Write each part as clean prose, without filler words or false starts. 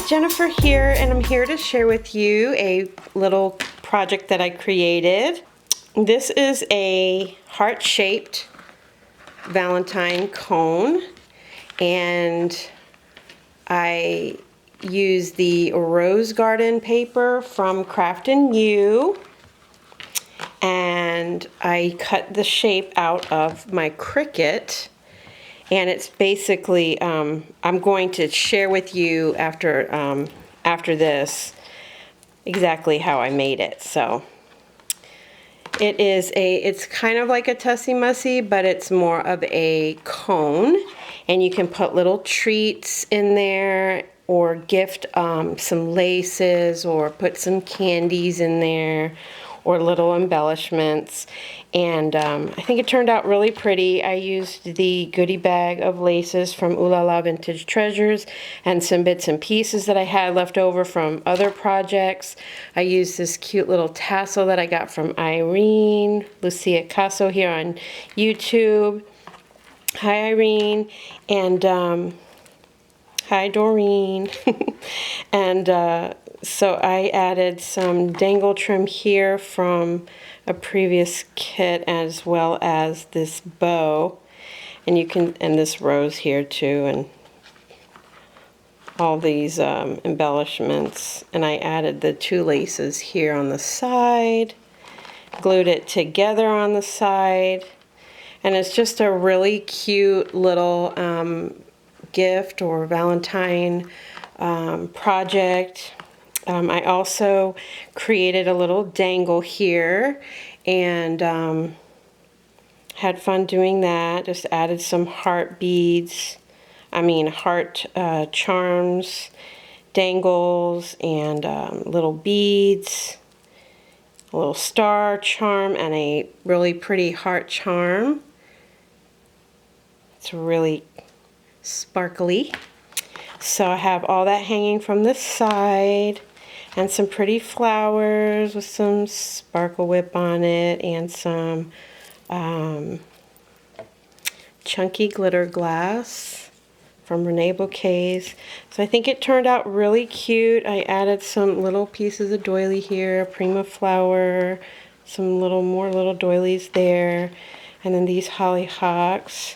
Jennifer here, and I'm here to share with you a little project that I created. This is a heart-shaped Valentine cone, and I use the rose garden paper from Craft & You, and I cut the shape out of my Cricut. And it's basically, I'm going to share with you after this exactly how I made it. So it's kind of like a Tussie Mussy, but it's more of a cone. And you can put little treats in there, or gift some laces, or put some candies in there, or little embellishments. And I think it turned out really pretty. I used the goodie bag of laces from Ooh La La Vintage Treasures and some bits and pieces that I had left over from other projects. I used this cute little tassel that I got from Irene, Lucia Caso here on YouTube. Hi Irene, and hi Doreen. And so I added some dangle trim here from a previous kit, as well as this bow, and this rose here too, and all these embellishments. And I added the two laces here on the side, glued it together on the side, and it's just a really cute little gift or Valentine project. I also created a little dangle here, and had fun doing that. Just added some heart beads, heart charms, dangles, and little beads, a little star charm, and a really pretty heart charm. It's really sparkly. So I have all that hanging from the side, and some pretty flowers with some sparkle whip on it, and some chunky glitter glass from Renee Bouquets. So I think it turned out really cute. I added some little pieces of doily here, a prima flower, some more little doilies there, and then these hollyhocks.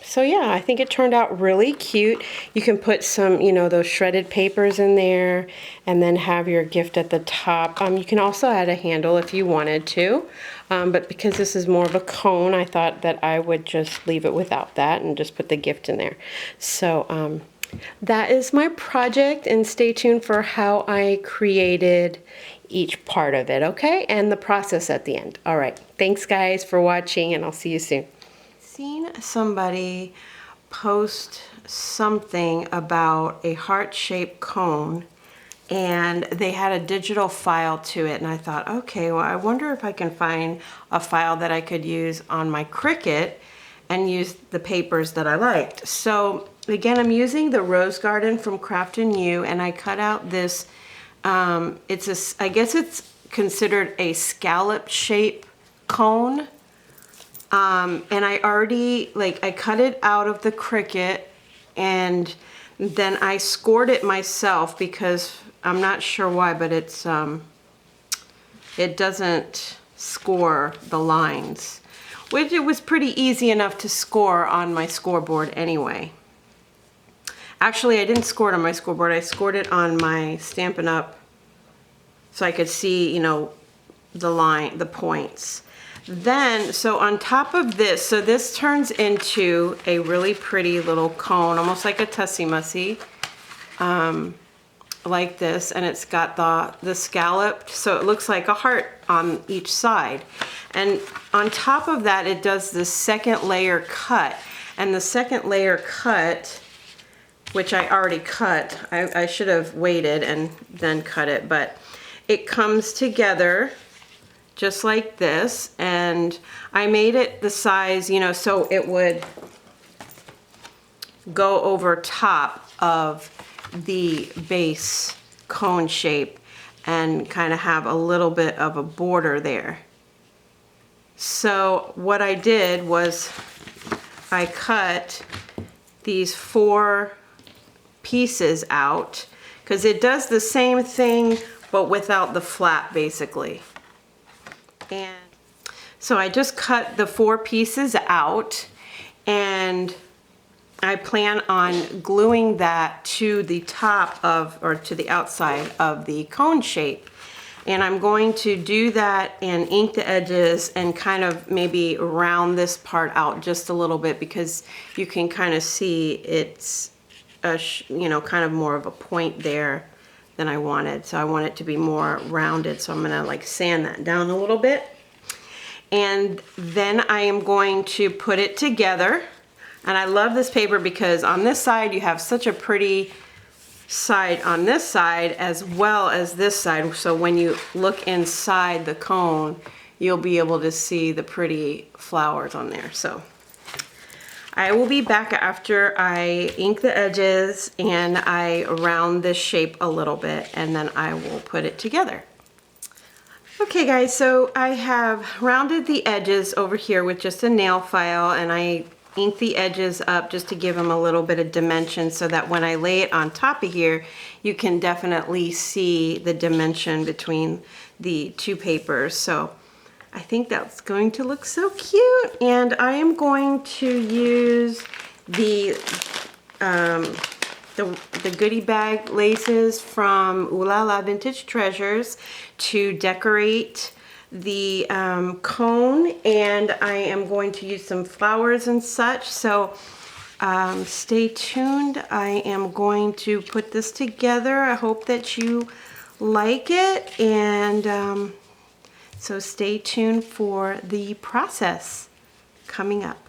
So yeah, I think it turned out really cute. You can put some, those shredded papers in there, and then have your gift at the top. You can also add a handle if you wanted to, but because this is more of a cone, I thought that I would just leave it without that and just put the gift in there. So that is my project, and stay tuned for how I created each part of it, okay? And the process at the end. All right, thanks guys for watching, and I'll see you soon. Seen somebody post something about a heart-shaped cone, and they had a digital file to it, and I thought, okay, well, I wonder if I can find a file that I could use on my Cricut and use the papers that I liked. So again, I'm using the Rose Garden from Craft & You, and I cut out this, I guess it's considered a scallop shape cone. And I already, I cut it out of the Cricut, and then I scored it myself because I'm not sure why, but it doesn't score the lines, which it was pretty easy enough to score on my scoreboard anyway. Actually, I didn't score it on my scoreboard. I scored it on my Stampin' Up! So I could see, the points. Then, so on top of this, so this turns into a really pretty little cone, almost like a Tussie Mussy, like this, and it's got the scalloped, so it looks like a heart on each side. And on top of that, it does this second layer cut, and the second layer cut, which I already cut, I should have waited and then cut it, but it comes together just like this, and I made it the size, so it would go over top of the base cone shape and kind of have a little bit of a border there. So what I did was I cut these 4 pieces out, because it does the same thing but without the flap basically. And so I just cut the 4 pieces out, and I plan on gluing that to the top of, or to the outside of the cone shape. And I'm going to do that and ink the edges and kind of maybe round this part out just a little bit, because you can kind of see it's a, you know, kind of more of a point there than I wanted. So I want it to be more rounded. So I'm gonna like sand that down a little bit. And then I am going to put it together. And I love this paper because on this side you have such a pretty side on this side as well as this side. So when you look inside the cone, you'll be able to see the pretty flowers on there. So I will be back after I ink the edges and I round this shape a little bit, and then I will put it together. Okay guys, so I have rounded the edges over here with just a nail file, and I ink the edges up just to give them a little bit of dimension, so that when I lay it on top of here, you can definitely see the dimension between the 2 papers. So I think that's going to look so cute. And I am going to use the goodie bag laces from Ooh La La Vintage Treasures to decorate the cone, and I am going to use some flowers and such. So stay tuned. I am going to put this together. I hope that you like it, and so stay tuned for the process coming up.